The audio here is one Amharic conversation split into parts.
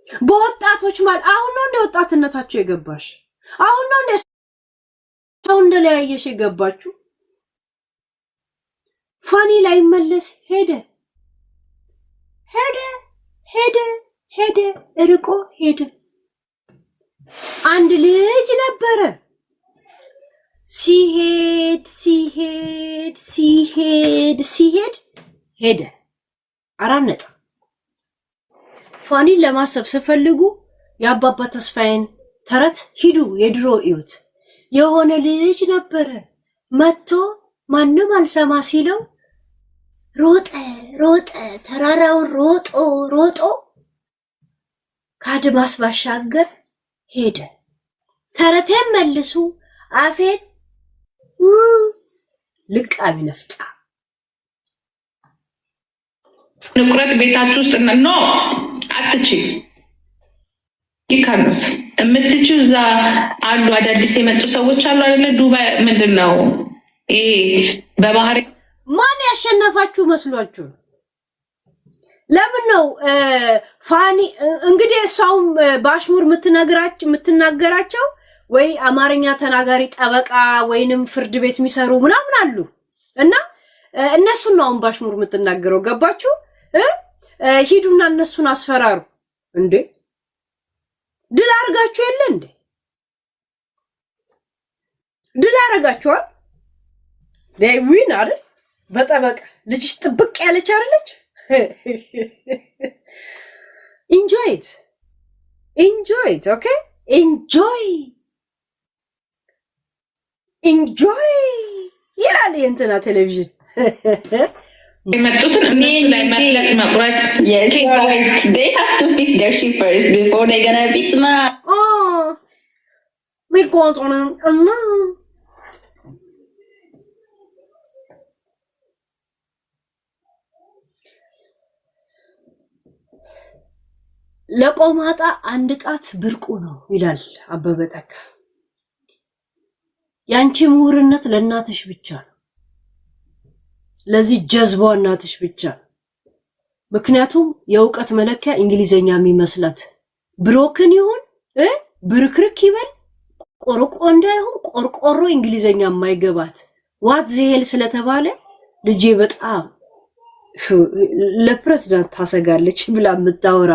በወጣቶች ማለት አሁን ነው እንደ ወጣትነታቸው የገባሽ? አሁን ነው እንደ ሰው እንደለያየሽ የገባችሁ? ፋኒ ላይ መለስ ሄደ ርቆ ሄደ። አንድ ልጅ ነበረ ሲሄድ ሄደ። አራነጥ ፋኒን ለማሰብ ስፈልጉ የአባባ ተስፋዬን ተረት ሂዱ የድሮ እዩት። የሆነ ልጅ ነበረ መጥቶ ማንም አልሰማ ሲለው ሮጠ ተራራውን ሮጦ ከአድማስ ባሻገር ሄደ። ተረቴን መልሱ አፌን ልቃሚ ነፍጣ ንቁረት ቤታችሁ ውስጥ ነው አትቺ ይካሉት እምትቺው እዛ አሉ አዳዲስ የመጡ ሰዎች አሉ አይደለ? ዱባይ ምንድነው ይሄ በባህር ማን ያሸነፋችሁ መስሏችሁ? ለምን ነው ፋኒ እንግዲህ እሷም ባሽሙር የምትናገራቸው ወይ አማርኛ ተናጋሪ ጠበቃ ወይንም ፍርድ ቤት የሚሰሩ ምናምን አሉ እና እነሱን ነው ባሽሙር የምትናገረው። ገባችሁ? ሂዱና እነሱን አስፈራሩ እንዴ! ድል አርጋችሁ የለ እንዴ? ድል አረጋችኋል። ዊን አይደል? በጠበቃ ልጅሽ ጥብቅ ያለች አይደለች? enjoy it okay enjoy ይላል የእንትና ቴሌቪዥን የመጡትን እነሱ ላይ መጥለቅ መቁረጥ they have to fix their shit first before they gonna fix my we got on ለቆማጣ አንድ ጣት ብርቁ ነው ይላል አበበ ተካ። ያንቺ ምሁርነት ለእናትሽ ብቻ ነው፣ ለዚህ ጀዝባዋ እናትሽ ብቻ ነው። ምክንያቱም የእውቀት መለኪያ እንግሊዘኛ የሚመስላት ብሮክን ይሁን ብርክርክ ይበል ቆርቆንዳ ይሁን ቆርቆሮ እንግሊዘኛ የማይገባት ዋት ዘሄል ስለተባለ ልጄ በጣም ለፕሬዝዳንት ታሰጋለች ብላ የምታወራ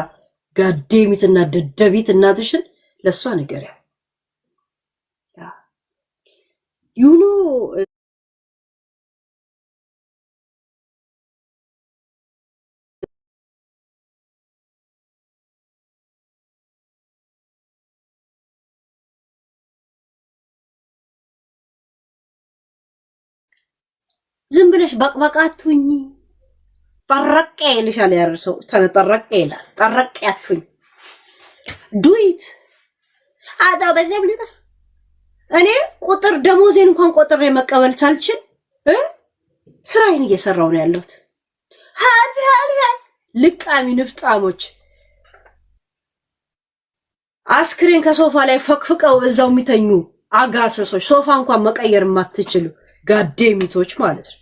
ጋዴሚትና ደደቢት እናትሽን ለሷ ነገር ዩኖ ዝም ብለሽ በቅበቃቱኝ ጠረቀ ይልሻል ያርሰው ተነጠረቀ ይላል። ጠረቀ ያቱኝ ዱይት አዳ በዘብልና እኔ ቁጥር ደሞዜን እንኳን ቆጥሬ መቀበል ሳልችል ስራዬን እየሰራው ነው ያለሁት። ልቃሚ ንፍጣሞች አስክሬን ከሶፋ ላይ ፈቅፍቀው እዛው የሚተኙ አጋሰሶች፣ ሶፋ እንኳን መቀየር የማትችሉ ጋዴሚቶች ማለት ነው።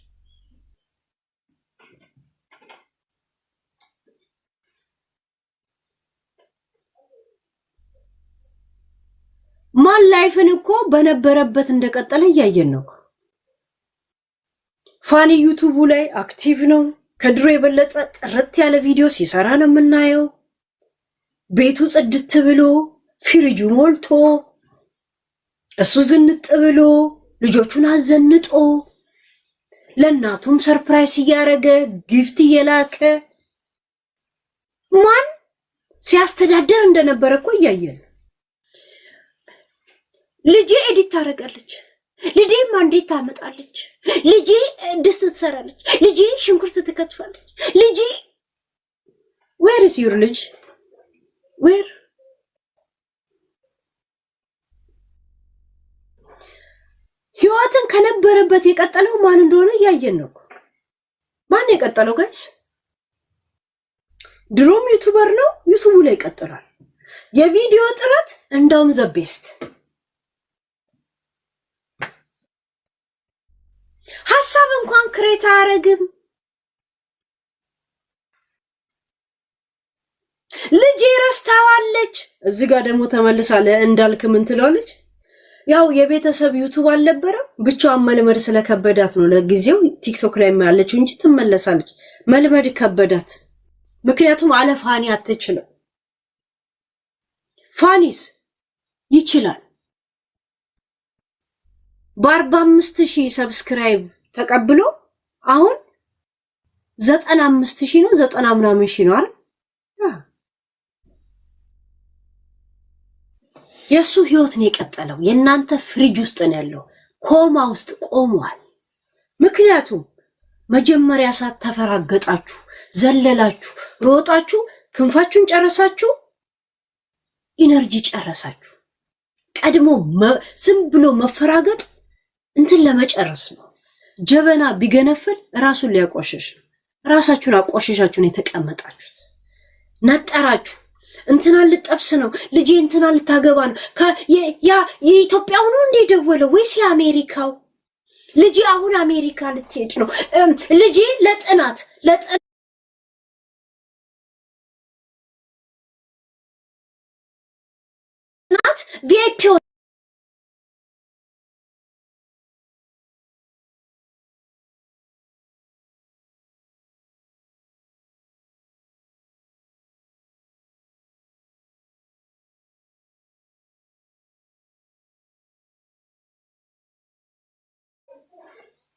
ማን ላይፍን እኮ በነበረበት እንደቀጠለ እያየን ነው። ፋኒ ዩቲዩብ ላይ አክቲቭ ነው። ከድሮ የበለጠ ጥርት ያለ ቪዲዮ ሲሰራ ነው የምናየው። ቤቱ ጽድት ብሎ ፍሪጁ ሞልቶ እሱ ዝንጥ ብሎ ልጆቹን አዘንጦ ለእናቱም ሰርፕራይዝ እያረገ ጊፍት እየላከ ማን ሲያስተዳደር እንደነበረ እኮ እያየን። ልጄ ኤዲት ታረጋለች፣ ልጄም እንዴት ታመጣለች፣ ልጄ ድስት ትሰራለች፣ ልጄ ሽንኩርት ትከትፋለች፣ ልጄ where is your ልጅ where ህይወትን ከነበረበት የቀጠለው ማን እንደሆነ እያየን ነው። ማን የቀጠለው ጋይስ? ድሮም ዩቲዩበር ነው፣ ዩቲዩቡ ላይ ይቀጥላል። የቪዲዮ ጥረት እንደውም ዘ ቤስት። ሐሳብ እንኳን ክሬት አያረግም። ልጄ ረስታዋለች። እዚህ ጋር ደግሞ ተመልሳ ለእንዳልክ ምን ትላለች? ያው የቤተሰብ ዩቲዩብ አልነበረም ብቻዋን መልመድ ስለከበዳት ነው ለጊዜው ቲክቶክ ላይ ያለችው እንጂ ትመለሳለች። መልመድ ከበዳት። ምክንያቱም አለ ፋኒ አትችልም። ፋኒስ ይችላል። በ45,000 ሰብስክራይብ ተቀብሎ አሁን 95,000 ነው 90 ምናምን ሺህ ነው አይደል? የሱ ህይወት ነው የቀጠለው። የናንተ ፍሪጅ ውስጥ ነው ያለው፣ ኮማ ውስጥ ቆሟል። ምክንያቱም መጀመሪያ ሰዓት ተፈራገጣችሁ፣ ዘለላችሁ፣ ሮጣችሁ፣ ክንፋችሁን ጨረሳችሁ፣ ኢነርጂ ጨረሳችሁ። ቀድሞ ዝም ብሎ መፈራገጥ እንትን ለመጨረስ ነው። ጀበና ቢገነፍል ራሱን ሊያቆሽሽ ነው። ራሳችሁን አቆሽሻችሁን የተቀመጣችሁት ነጠራችሁ። እንትና ልጠብስ ነው ልጄ፣ እንትና ልታገባ ነው። የኢትዮጵያው ነው እንደ ደወለው ወይስ የአሜሪካው? ልጄ አሁን አሜሪካ ልትሄድ ነው። ልጄ ለጥናት ቪአይፒ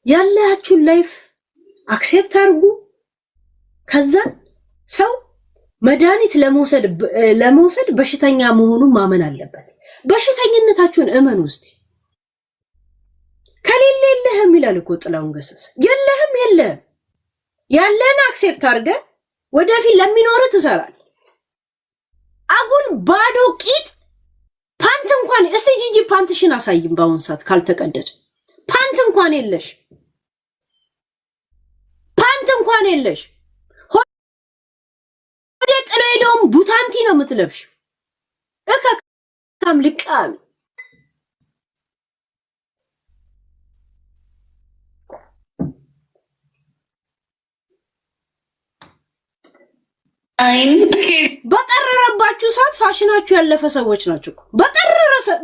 ያላችሁን ላይፍ አክሴፕት አድርጉ። ከዛ ሰው መድኃኒት ለመውሰድ በሽተኛ መሆኑን ማመን አለበት። በሽተኝነታችሁን እመኑ እስቲ። ከሌለ የለህም ይላል እኮ ጥላሁን ገሰሰ። የለህም ያለን አክሴፕት አድርገ ወደፊት ለሚኖር ትሰራል። አጉል ባዶ ቂጥ ፓንት እንኳን እስቲ ጂጂ ፓንትሽን አሳይም። በአሁን ሰዓት ካልተቀደደ ፓንት እንኳን የለሽ፣ ፓንት እንኳን የለሽ። ወደ ጥሎ ሄደውም ቡታንቲ ነው የምትለብሽው። እከካም ልቃም በጠረረባችሁ ሰዓት ፋሽናችሁ ያለፈ ሰዎች ናቸው እኮ።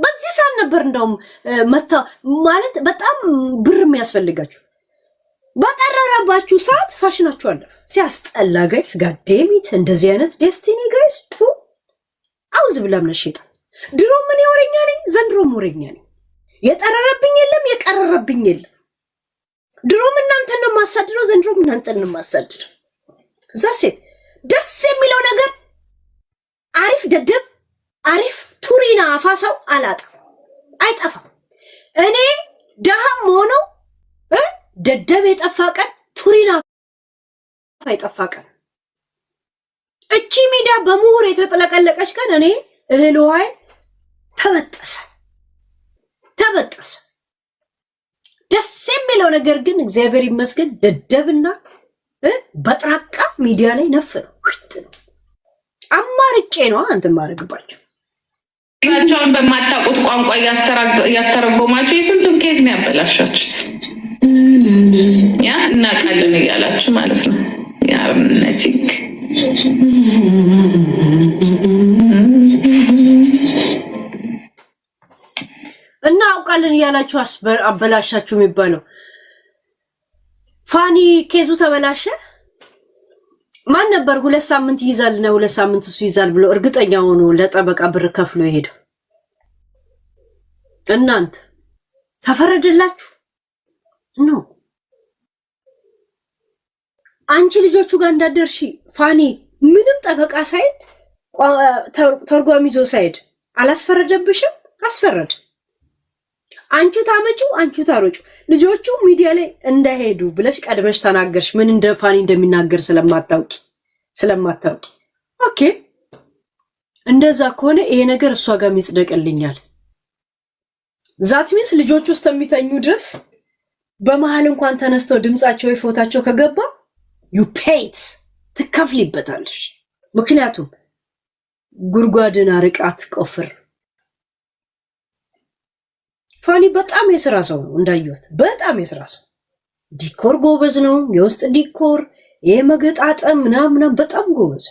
በዚህ ሰዓት ነበር እንደውም ማለት በጣም ብር የሚያስፈልጋችሁ። በጠረረባችሁ ሰዓት ፋሽናችሁ አለፈ። ሲያስጠላ ጋይስ፣ ጋዴሚት እንደዚህ አይነት ዴስቲኒ ጋይስ። አውዝ ብላም ነሽጣ። ድሮ ምን ወሬኛ ነኝ፣ ዘንድሮም ወሬኛ ነኝ። የጠረረብኝ የለም የቀረረብኝ የለም። ድሮም እናንተን ነው የማሳድረው፣ ዘንድሮም እናንተን ነው የማሳድረው። ዛሴት ደስ የሚለው ነገር አሪፍ ደደብ አሪፍ ቱሪና አፋሳው አይጠፋም። እኔ ደሃም ሆኖ ደደብ የጠፋ ቀን ቱሪና የጠፋ ቀን፣ እቺ ሜዳ በምሁር የተጠለቀለቀች ቀን እኔ እህል ውሃይ ተበጠሰ። ደስ የሚለው ነገር ግን እግዚአብሔር ይመስገን ደደብና በጥራቃ ሚዲያ ላይ ነፍነው አማርጬ ነው አንተን ማድረግባቸው። ቻውን በማታውቁት ቋንቋ እያስተረጎማችሁ የስንቱን ኬዝ ነው ያበላሻችሁት። ያ እናውቃለን እያላችሁ ማለት ነው። ያርነቲክ እና አውቃለን እያላችሁ አበላሻችሁ የሚባለው ፋኒ ኬዙ ተበላሸ። ማን ነበር 2 ሳምንት ይይዛል ነው 2 ሳምንት እሱ ይይዛል ብሎ እርግጠኛ ሆኖ ለጠበቃ ብር ከፍሎ ይሄዳል? እናንተ ተፈረደላችሁ ነው። አንቺ ልጆቹ ጋር እንዳደርሺ ፋኒ ምንም ጠበቃ ሳይድ ተርጓሚ ይዞ ሳይድ አላስፈረደብሽም? አስፈረደ። አንቺ ታመጩ አንቺ ታሮጩ ልጆቹ ሚዲያ ላይ እንዳይሄዱ ብለሽ ቀድመሽ ተናገርሽ። ምን እንደ ፋኒ እንደሚናገር ስለማታውቂ ኦኬ። እንደዛ ከሆነ ይሄ ነገር እሷ ጋር ይጽደቅልኛል። ዛት ሚንስ ልጆቹ ውስጥ የሚተኙ ድረስ በመሃል እንኳን ተነስተው ድምጻቸው ወይ ፎታቸው ከገባ ዩ ፔይት ትከፍሊበታለሽ። ምክንያቱም ጉርጓድን አርቃት ቆፍር። ፋኒ በጣም የሥራ ሰው ነው እንዳየሁት፣ በጣም የሥራ ሰው። ዲኮር ጎበዝ ነው፣ የውስጥ ዲኮር የመገጣጠም ምናምን በጣም ጎበዝ።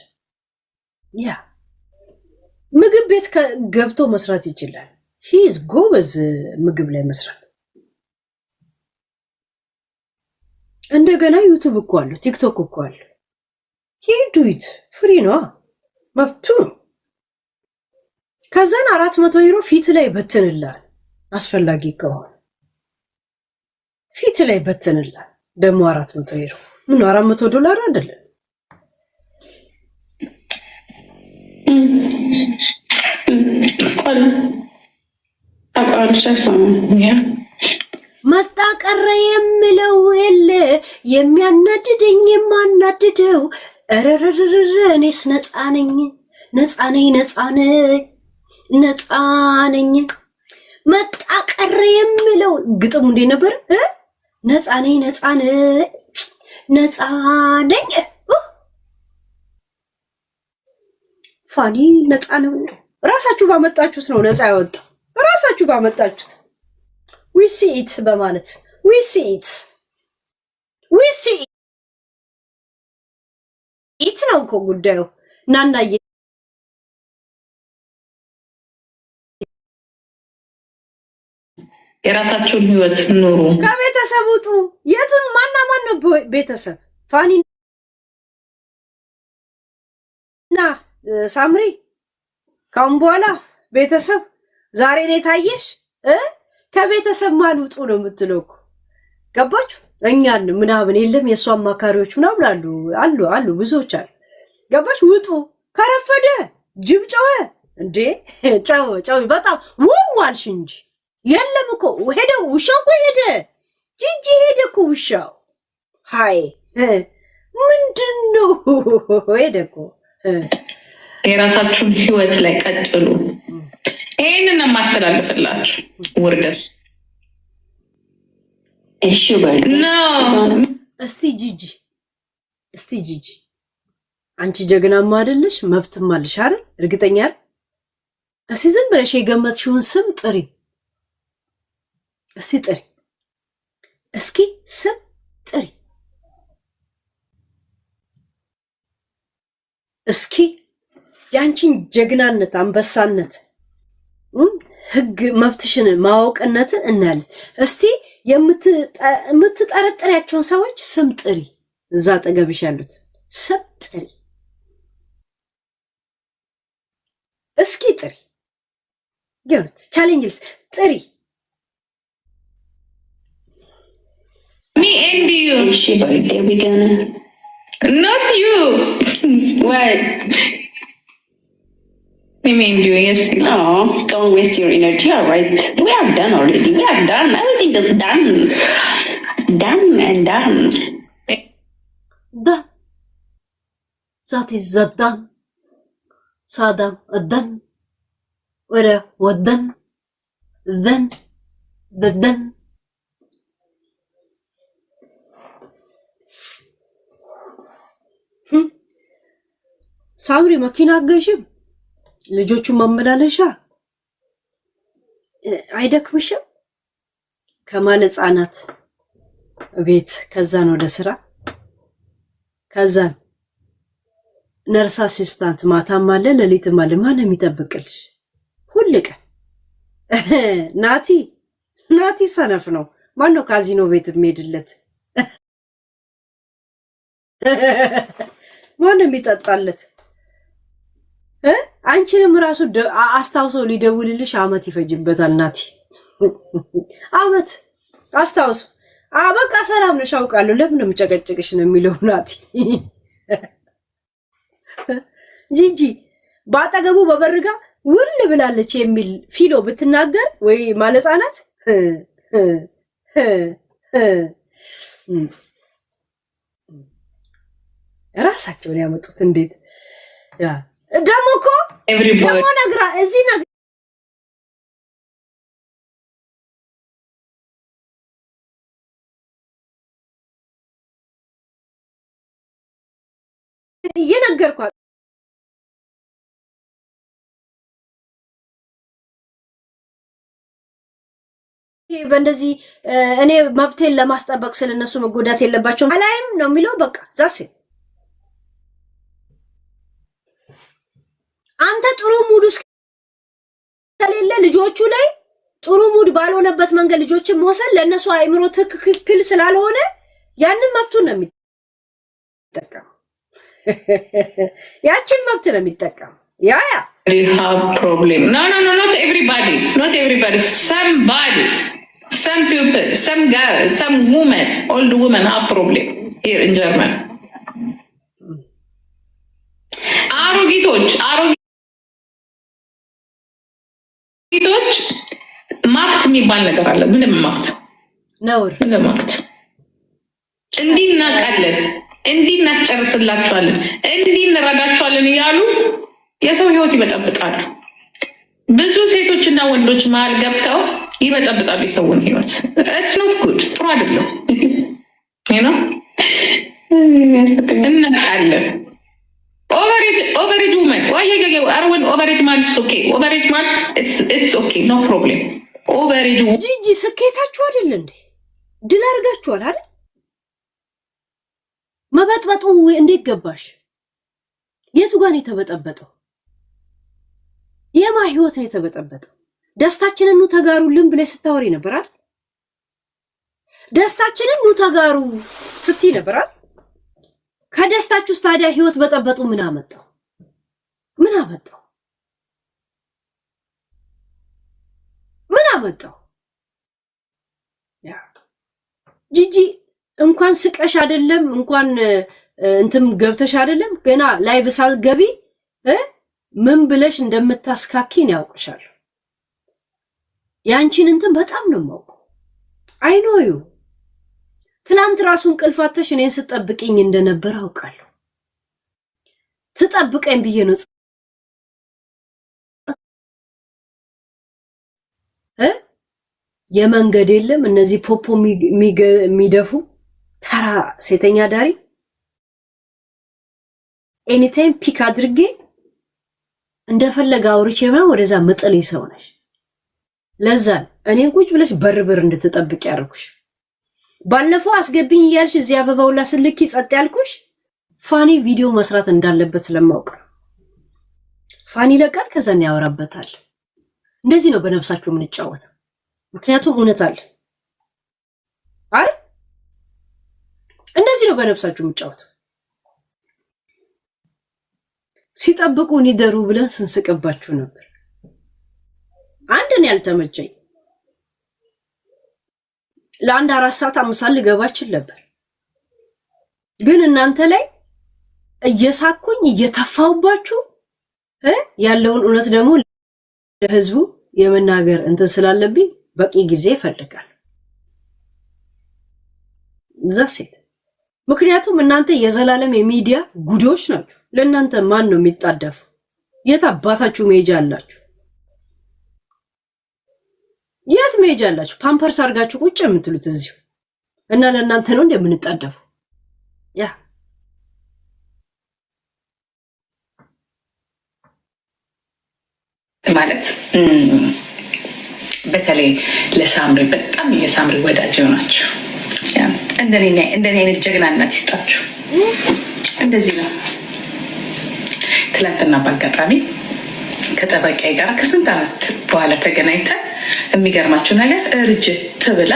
ያ ምግብ ቤት ገብቶ መስራት ይችላል። ሂዝ ጎበዝ ምግብ ላይ መስራት። እንደገና ዩቲዩብ እኮ አለ፣ ቲክቶክ እኮ አለ። ሂዱት ፍሪ ነው፣ መብቱ ነው። ከዛን 400 ዩሮ ፊት ላይ በትንላል። አስፈላጊ ከሆነ ፊት ላይ በትንላል። ደግሞ 400 ዩሮ ምን $400 አይደለም። መጣ ቀረ የምለው የለ የሚያናድደኝ የማናድደው ረረረረ እኔስ ነፃ ነኝ ነፃ ነኝ ነፃ ነኝ ነፃ ነኝ። መጣ ቀረ የምለው ግጥሙ እንዴት ነበር? ነፃ ነኝ ነፃ ነኝ ነፃ ነኝ። ፋኒ ነፃ ነው። ራሳችሁ ባመጣችሁት ነው ነፃ ያወጣው። ራሳችሁ ባመጣችሁት we see it በማለት we see it ነው እኮ ጉዳዩ። ናናዬ የራሳችሁን ህይወት ኑሩ። ከቤተሰብ ውጡ። የቱን ማን ነው ቤተሰብ? ፋኒ እና ሳምሪ ካሁን በኋላ ቤተሰብ ዛሬ ነው ታየሽ። ከቤተሰብ ማን ውጡ ነው የምትለው እኮ ገባችሁ? እኛን ምናምን የለም የእሱ አማካሪዎች ምናምን አሉ ብዙዎች አሉ። ገባችሁ? ውጡ። ከረፈደ ጅብ ጨወ እንዴ ጨው በጣም ዋልሽ እንጂ የለም እኮ ሄደ። ውሻው እኮ ሄደ። ጂጂ ሄደ እኮ ውሻው። ሃይ ምንድነው? ሄደ እኮ። የራሳችሁን ህይወት ላይ ቀጥሉ። ይሄንን የማስተላልፍላችሁ ውርደት እሺ በል ነው። እስቲ ጂጂ አንቺ ጀግናማ አይደለሽ? መብትም አለሽ አይደል? እርግጠኛ አይደል? እስቲ ዝም ብለሽ የገመትሽውን ስም ጥሪ። እስቲ ጥሪ፣ እስኪ ስም ጥሪ። እስኪ ያንቺን ጀግናነት፣ አንበሳነት፣ ህግ መብትሽን ማወቅነትን እናያለን። እስቲ የምትጠረጥሪያቸውን ሰዎች ስም ጥሪ። እዛ አጠገብሽ ያሉት ስም ጥሪ። እስኪ ጥሪ። ጌት ቻሌንጅስ ጥሪ። Me and you. She birthday we gonna Not you. what? Me and you, yes. No, don't waste your energy. All right, we are done already. We are done. Everything is done. Done and done. Done. That is the done. Sadam done. What done? Then the done. ሳምሪ መኪና አገዥም ልጆቹን ማመላለሻ አይደክምሽም? ከማለ ህጻናት ቤት ከዛን ወደ ስራ ከዛን ነርስ አሲስታንት ማታም አለ ሌሊትም አለ። ማን የሚጠብቅልሽ? ሁሉ ቀን ናቲ ሰነፍ ነው። ማን ነው ካዚኖ ቤት የሚሄድለት? ማን የሚጠጣለት? አንቺንም ራሱ አስታውሶ ሊደውልልሽ አመት ይፈጅበታል። ናቲ አመት አስታውሶ በቃ ሰላም ነሽ አውቃለሁ ለምን የምጨቀጭቅሽ ነው የሚለው ናቲ። ጂጂ ባጠገቡ በበርጋ ውል ብላለች የሚል ፊሎ ብትናገር ወይ ማለጻናት ራሳቸውን ያመጡት እንዴት ደግሞ እኮ ደግሞ ነግራ እዚህ ነገር እየነገርኳት በእንደዚህ እኔ መብቴን ለማስጠበቅ ስለነሱ መጎዳት የለባቸውም አላይም ነው የሚለው። በቃ ዛሴ አንተ ጥሩ ሙድ ባልሆነበት መንገድ ልጆችን መውሰድ ለእነሱ አይምሮ ትክክል ስላልሆነ ያንን መብቱን ነው የሚጠቀም ያችን መብት ነው የሚጠቀም ያ have problem no not everybody somebody some people some girl some women old women have problem here in Germany አሮጊቶች ማክት የሚባል ነገር አለ ምንም ማክት ነውር ምንም ማክት እንዲናቃለን እንዲናስጨርስላችኋለን እንዲንረዳችኋለን እያሉ የሰው ህይወት ይበጠብጣሉ ብዙ ሴቶችና ወንዶች መሀል ገብተው ይበጠብጣሉ የሰውን ህይወት it's not good ጥሩ አይደለም you know እናቃለን overage woman why you are when overage man is okay overage man it's okay no problem overage ጂጂ ስኬታችሁ አይደል እንዴ ድል አድርጋችኋል አይደል መበጥበጡ እንዴት ገባሽ የቱ ጋር ነው የተበጠበጠው የማ ህይወት ነው የተበጠበጠው ደስታችንን ኑ ተጋሩልን ብለሽ ስታወሪ ነበር አይደል ደስታችንን ኑ ተጋሩ ስትይ ነበር አይደል ከደስታችሁ ታዲያ ህይወት በጠበጡ ምን አመጣው ያ ጂጂ እንኳን ስቀሽ አይደለም እንኳን እንትም ገብተሽ አይደለም ገና ላይቭ ሳትገቢ ምን ብለሽ እንደምታስካኪን ያውቅሻል ያንቺን እንትን በጣም ነው የማውቀው አይ ኖ ዩ ትላንት ራሱን ቅልፋተሽ እኔን ስጠብቅኝ እንደነበር አውቃለሁ ትጠብቀኝ ብዬ ነው የመንገድ የለም እነዚህ ፖፖ የሚደፉ ተራ ሴተኛ ዳሪ ኤኒታይም ፒክ አድርጌ እንደፈለገ አውርቼ ነው ወደዛ መጥል ይሰው ነሽ ለዛ እኔን ቁጭ ብለሽ በርበር እንድትጠብቅ ያርኩሽ ባለፈው አስገብኝ ያልሽ እዚህ አበባውላ ስልኪ ጸጥ ያልኩሽ ፋኒ ቪዲዮ መስራት እንዳለበት ስለማውቅ ፋኒ ለቃል ከዛን ያወራበታል እንደዚህ ነው በነፍሳችሁ ምን ጫወታ ምክንያቱም እውነት አለ አይ እንደዚህ ነው በነፍሳችሁ ምን ጫወታ ሲጠብቁን ይደሩ ብለን ስንስቀባችሁ ነበር አንድን ያልተመቸኝ ለአንድ 4 ሰዓት አምሳል ልገባችን ነበር ግን እናንተ ላይ እየሳኩኝ እየተፋውባችሁ ያለውን እውነት ደግሞ ለህዝቡ የመናገር እንትን ስላለብኝ በቂ ጊዜ ይፈልጋል ዘሴት ምክንያቱም እናንተ የዘላለም የሚዲያ ጉዶች ናችሁ ለእናንተ ማን ነው የሚጣደፉ የታባታችሁ ሜጃ አላችሁ የት ሜጃ አላችሁ ፓምፐርስ አርጋችሁ ቁጭ የምትሉት እዚሁ እና ለእናንተ ነው እንደምንጣደፉ ያ ማለት በተለይ ለሳምሪ በጣም የሳምሪ ወዳጅ ሆናችሁ እንደኔ አይነት ጀግና እናት ይስጣችሁ እንደዚህ ነው ትላንትና በአጋጣሚ ከጠበቃዬ ጋር ከስንት ዓመት በኋላ ተገናኝተን የሚገርማችሁ ነገር እርጅት ብላ